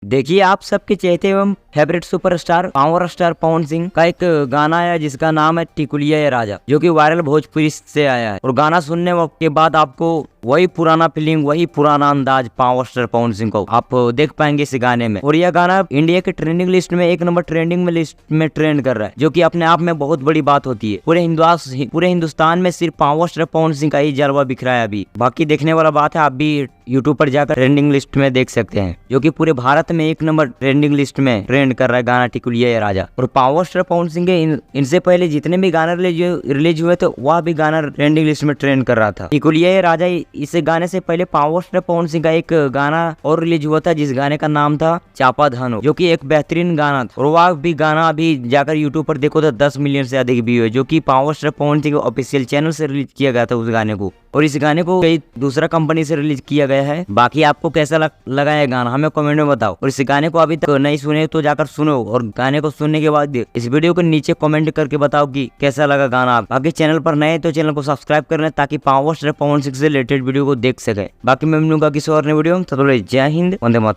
देखिए, आप सबके चहेते एवं favourite superstar power star Pawan Singh का एक गाना आया जिसका नाम है टिकुलिया ये राजा, जो कि वायरल भोजपुरी से आया है। और गाना सुनने के बाद आपको वही पुराना फीलिंग, वही पुराना अंदाज पावर स्टार पवन सिंह को आप देख पाएंगे इस गाने में। और यह गाना इंडिया के ट्रेंडिंग लिस्ट में 1 नंबर ट्रेंडिंग में लिस्ट में ट्रेंड कर रहा है, जो कि अपने आप में बहुत बड़ी बात होती है। पूरे हिंदुस्तान में सिर्फ पावर स्टार पवन सिंह का ही जलवा बिखरा है अभी। बाकी देखने वाला बात है, आप भी यूट्यूब पर जाकर ट्रेंडिंग लिस्ट में देख सकते हैं, जो कि पूरे भारत में 1 नंबर ट्रेंडिंग लिस्ट में ट्रेंड कर रहा है गाना टिकुलिया ये राजा। और पावर स्टार पवन सिंह के इनसे पहले जितने भी गाने रिलीज हुए थे वह भी गाना ट्रेंडिंग लिस्ट में ट्रेंड कर रहा था। टिकुलिया ये राजा, इस गाने से पहले पावर स्टार पवन सिंह का एक गाना और रिलीज हुआ था जिस गाने का नाम था चापा धानो, जो कि एक बेहतरीन गाना था। और वह भी गाना अभी जाकर यूट्यूब पर देखो तो 10 मिलियन से अधिक व्यू है, जो कि power star Pawan Singh official channel से रिलीज किया गया था उस गाने को। और इस गाने को कई दूसरा कंपनी से रिलीज किया गया है। बाकी आपको कैसा लगा है गाना हमें कमेंट में बताओ। और इस गाने को अभी तक नहीं सुने तो जाकर सुनो, और गाने को सुनने के बाद इस वीडियो को नीचे कमेंट करके बताओ कि कैसा लगा गाना। बाकी चैनल पर नए तो चैनल को सब्सक्राइब कर लें ताकि पावर स्टार पवन सिंह से रिलेटेड वीडियो को देख सके। बाकी मैं मिलूंगा किसी और नए वीडियो में। तो जय हिंद, वंदे मातरम।